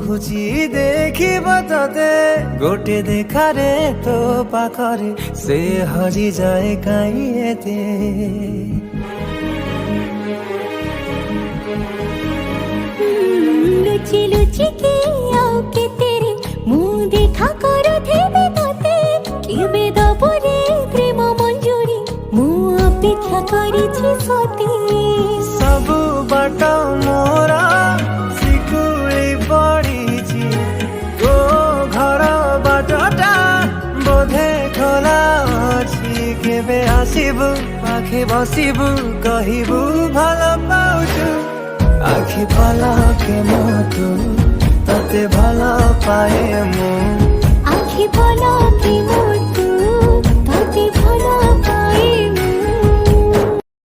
কহুচি দেখিব ততে গোটে দেখারে তো পাখরে সে হজি যায় কাই এতে। লুচি লুচি কে আও কেতে রে মু দেখা করথিবি ততে কেবে দব রে প্রেম মঞ্জুরি মু অপেক্ষা করিছি সতে। ସବୁ ବାଟ ମୋର ଶିକୁଳି ପଡ଼ିଛି ତୋ ଘର ବାଟଟା ବୋଧେ ଖୋଲା ଅଛି। କେବେ ଆସିବୁ ପାଖେ ବସିବୁ କହିବୁ ଭଲ ପାଉଛୁ। ଆଖି ପଲକେ ମୁଁ ତୁ ତତେ ଭଲ ପାଏ ମୁଁ। আখি বলা